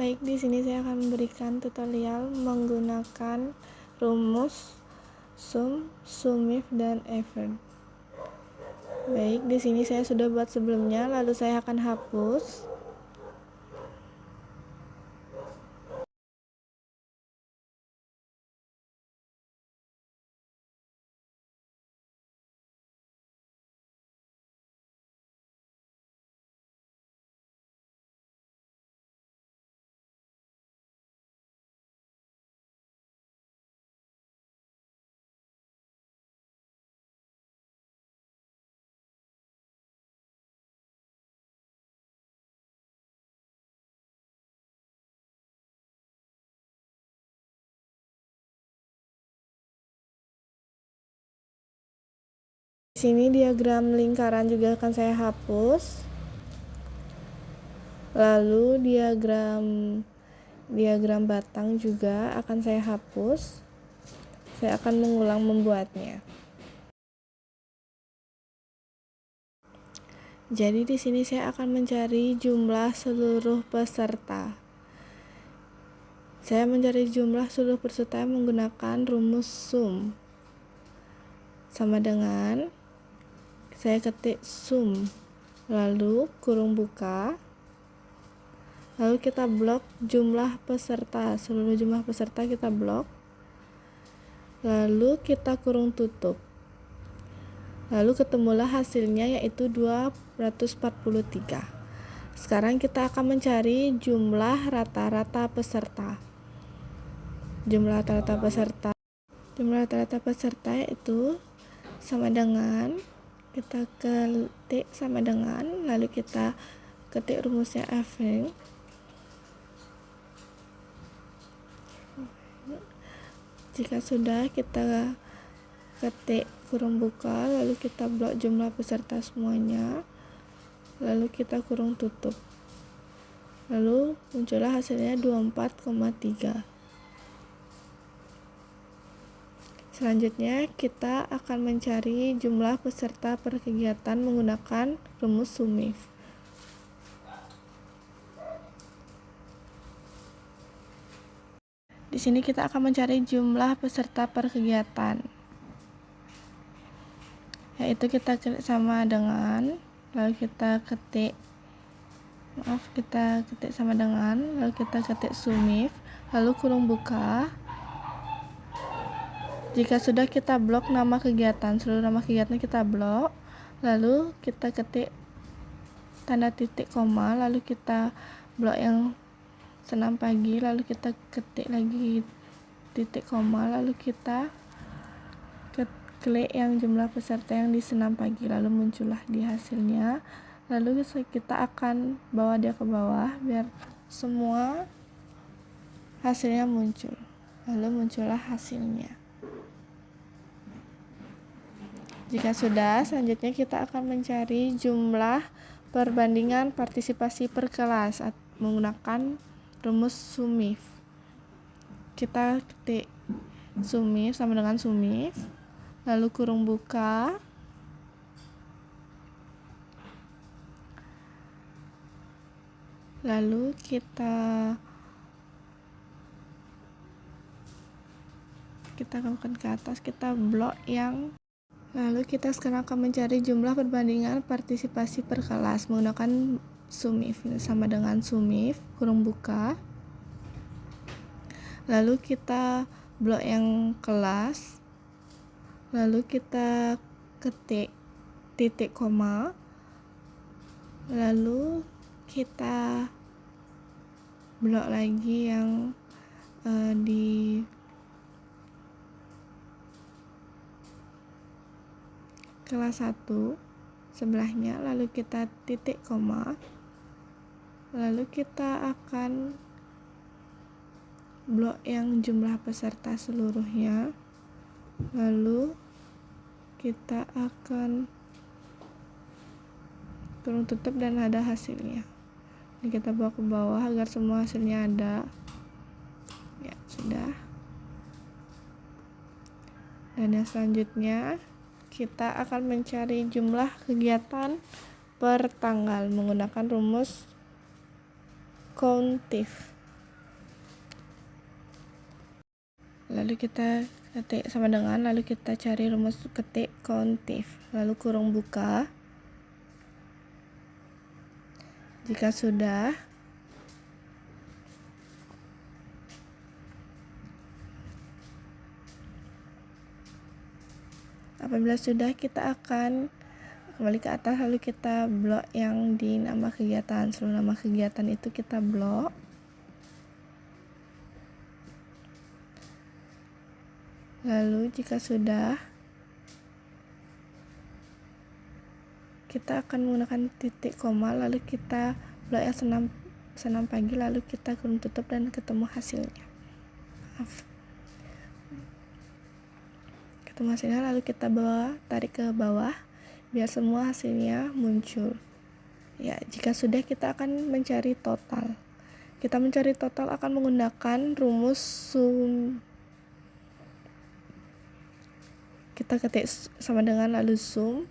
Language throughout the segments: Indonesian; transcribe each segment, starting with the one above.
Baik, di sini saya akan memberikan tutorial menggunakan rumus sum, sumif, dan evert. Baik, di sini saya sudah buat sebelumnya, lalu saya akan hapus. Di sini diagram lingkaran juga akan saya hapus. Lalu diagram batang juga akan saya hapus. Saya akan mengulang membuatnya. Jadi di sini saya akan mencari jumlah seluruh peserta. Saya mencari jumlah seluruh peserta menggunakan rumus sum. Sama dengan saya ketik sum, lalu kurung buka, lalu kita blok jumlah peserta, seluruh jumlah peserta kita blok, lalu kita kurung tutup, lalu ketemulah hasilnya yaitu 243. Sekarang kita akan mencari jumlah rata-rata peserta. Jumlah rata-rata peserta yaitu sama dengan, kita ketik sama dengan, lalu kita ketik rumusnya evert. Jika sudah, kita ketik kurung buka, lalu kita blok jumlah peserta semuanya, lalu kita kurung tutup, lalu muncullah hasilnya 24,3. Selanjutnya kita akan mencari jumlah peserta per kegiatan menggunakan rumus sumif. Di sini kita akan mencari jumlah peserta per kegiatan, yaitu kita klik sama dengan, lalu kita ketik sama dengan, lalu kita ketik sumif, lalu kurung buka. Jika sudah, kita blok nama kegiatan, seluruh nama kegiatan kita blok, lalu kita ketik tanda titik koma, lalu kita blok yang senam pagi, lalu kita ketik lagi titik koma, lalu kita klik yang jumlah peserta yang di senam pagi, lalu muncullah di hasilnya, lalu kita akan bawa dia ke bawah biar semua hasilnya muncul, lalu muncullah hasilnya. Jika sudah, selanjutnya kita akan mencari jumlah perbandingan partisipasi per kelas menggunakan rumus sumif. Kita ketik sumif sama dengan sumif, lalu kurung buka, lalu kita lakukan ke atas, kita blok yang, lalu kita sekarang akan mencari jumlah perbandingan partisipasi per kelas menggunakan sumif. Sama dengan sumif, kurung buka, lalu kita blok yang kelas, lalu kita ketik titik koma, lalu kita blok lagi yang di kelas 1 sebelahnya, lalu kita titik koma, lalu kita akan blok yang jumlah peserta seluruhnya, lalu kita akan kurung tutup dan ada hasilnya. Ini kita bawa ke bawah agar semua hasilnya ada. Ya, sudah. Dan yang selanjutnya kita akan mencari jumlah kegiatan per tanggal menggunakan rumus countif. lalu kita ketik sama dengan, lalu kita cari rumus ketik kontif, lalu kurung buka. Jika sudah, apabila sudah, kita akan kembali ke atas, lalu kita blok yang di nama kegiatan. Seluruh nama kegiatan itu kita blok. Lalu jika sudah, kita akan menggunakan titik koma, lalu kita blok yang senam pagi, lalu kita kurung tutup dan ketemu hasilnya. Ketemu hasilnya, lalu kita tarik ke bawah biar semua hasilnya muncul. Ya, jika sudah, kita akan mencari total. Kita mencari total akan menggunakan rumus sum. Kita ketik sama dengan, lalu sum,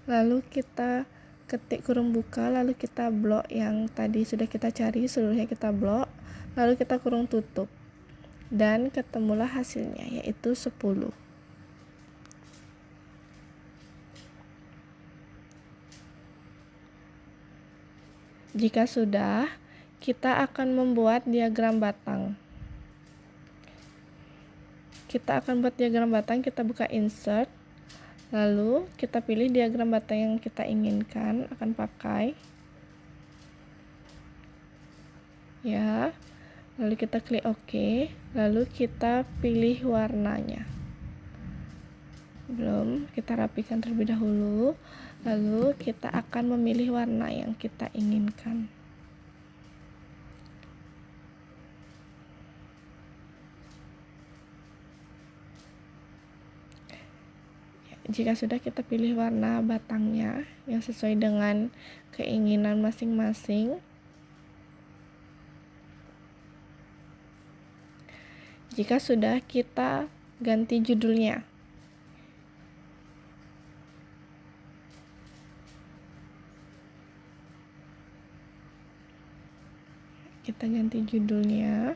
lalu kita ketik kurung buka, lalu kita blok yang tadi sudah kita cari, seluruhnya kita blok, lalu kita kurung tutup, dan ketemulah hasilnya, yaitu 10. Jika sudah, kita akan membuat diagram batang. Kita akan buat diagram batang, kita buka insert, lalu kita pilih diagram batang yang kita inginkan akan pakai. Ya, lalu kita klik OK, lalu kita pilih warnanya. Belum, kita rapikan terlebih dahulu, lalu kita akan memilih warna yang kita inginkan. Jika sudah, kita pilih warna batangnya yang sesuai dengan keinginan masing-masing. Jika sudah, kita ganti judulnya. Kita ganti judulnya.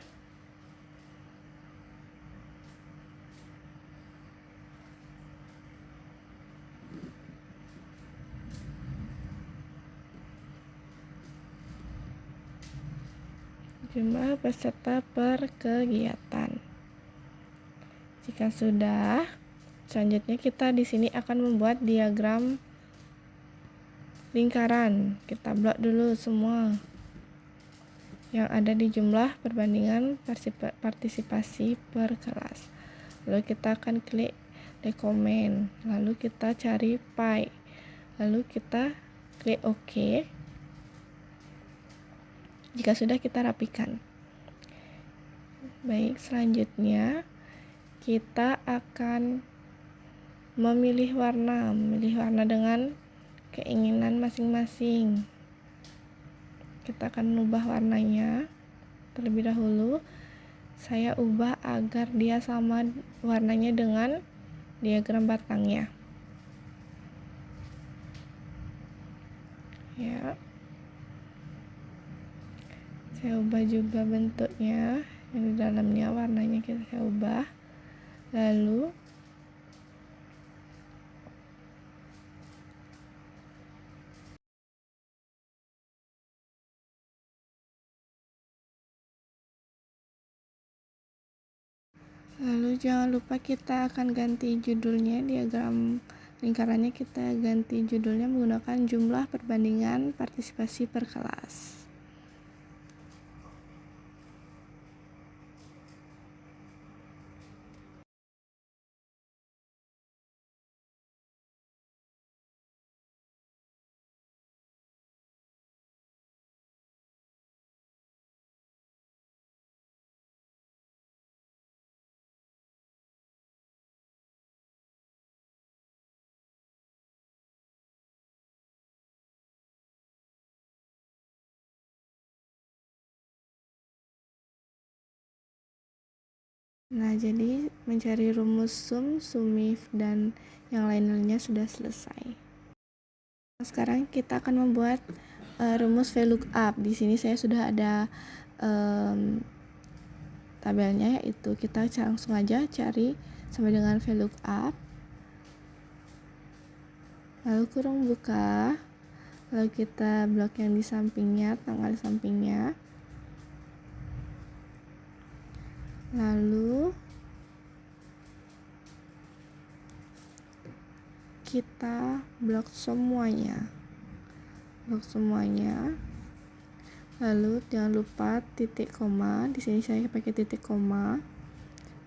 Jumlah peserta per kegiatan. Jika sudah, selanjutnya kita di sini akan membuat diagram lingkaran. Kita blok dulu semua yang ada di jumlah perbandingan partisipasi per kelas. Lalu kita akan klik rekomen, lalu kita cari pi, lalu kita klik OK. Jika sudah, kita rapikan. Baik, selanjutnya kita akan memilih warna dengan keinginan masing-masing. Kita akan ubah warnanya terlebih dahulu. Saya ubah agar dia sama warnanya dengan diagram batangnya. Ya. Saya ubah juga bentuknya, yang di dalamnya warnanya saya ubah. Lalu jangan lupa kita akan ganti judulnya, diagram lingkarannya kita ganti judulnya menggunakan jumlah perbandingan partisipasi per kelas. Nah, jadi mencari rumus sum, sumif, dan yang lainnya sudah selesai. Sekarang kita akan membuat rumus VLOOKUP. Di sini saya sudah ada tabelnya, yaitu kita langsung aja cari sama dengan VLOOKUP, lalu kurung buka, lalu kita blok yang di sampingnya, tanggal di sampingnya, lalu kita blok semuanya, lalu jangan lupa titik koma. Di sini saya pakai titik koma,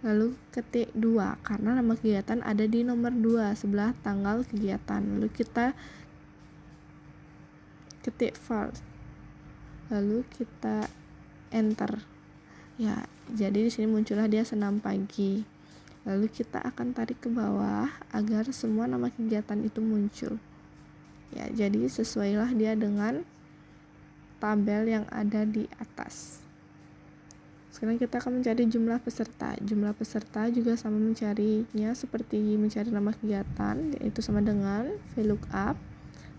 lalu ketik 2 karena nama kegiatan ada di nomor 2 sebelah tanggal kegiatan, lalu kita ketik false, lalu kita enter ya. Jadi di sini muncullah dia senam pagi. Lalu kita akan tarik ke bawah agar semua nama kegiatan itu muncul. Ya, jadi sesuailah dia dengan tabel yang ada di atas. Sekarang kita akan mencari jumlah peserta. Jumlah peserta juga sama mencarinya seperti mencari nama kegiatan, yaitu sama dengan VLOOKUP,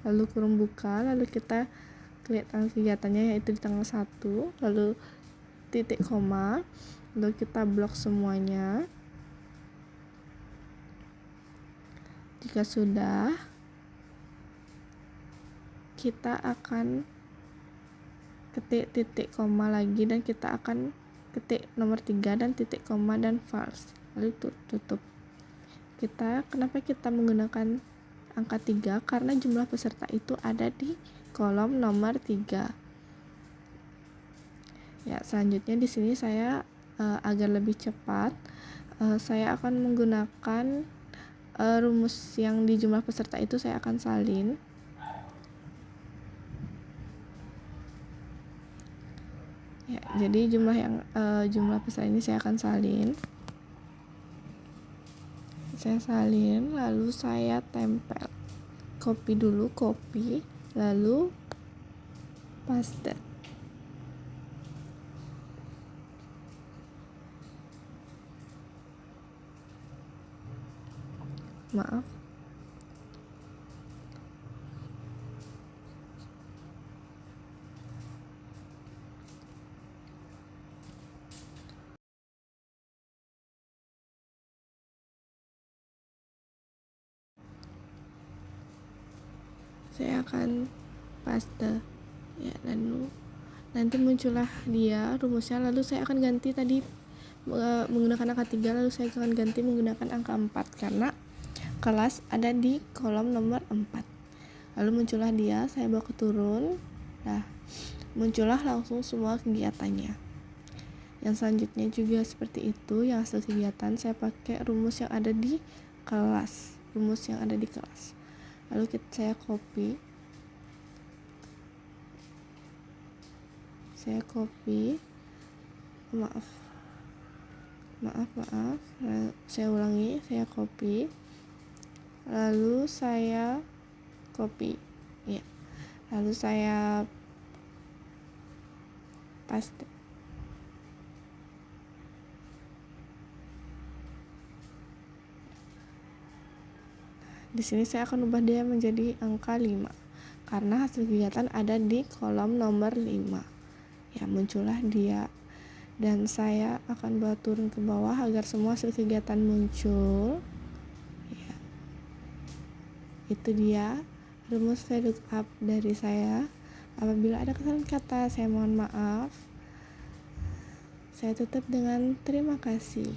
lalu kurung buka, lalu kita klik tanggal kegiatannya yaitu di tanggal 1, lalu titik koma, lalu kita blok semuanya. Jika sudah, kita akan ketik titik koma lagi dan kita akan ketik nomor 3 dan titik koma dan false, lalu tutup. Kenapa kita menggunakan angka 3? Karena jumlah peserta itu ada di kolom nomor 3. Ya, selanjutnya di sini saya agar lebih cepat, saya akan menggunakan rumus yang di jumlah peserta itu saya akan salin. Ya, jadi jumlah peserta ini saya akan salin. Saya salin, lalu saya tempel. Copy dulu, lalu paste. Maaf. Saya akan paste. Ya, lalu nanti muncullah dia rumusnya, lalu saya akan ganti tadi menggunakan angka 3, lalu saya akan ganti menggunakan angka 4 karena kelas ada di kolom nomor 4. Lalu muncullah dia, saya bawa ke turun. Nah, muncullah langsung semua kegiatannya. Yang selanjutnya juga seperti itu, yang hasil kegiatan saya pakai rumus yang ada di kelas. Lalu saya copy. Maaf. Saya ulangi, saya copy. Lalu saya copy. Ya. Lalu saya paste. Di sini saya akan ubah dia menjadi angka 5 karena hasil kegiatan ada di kolom nomor 5. Ya, muncullah dia dan saya akan bawa turun ke bawah agar semua hasil kegiatan muncul. Ya. Itu dia rumus VLOOKUP dari saya. Apabila ada kesalahan kata, saya mohon maaf. Saya tutup dengan terima kasih.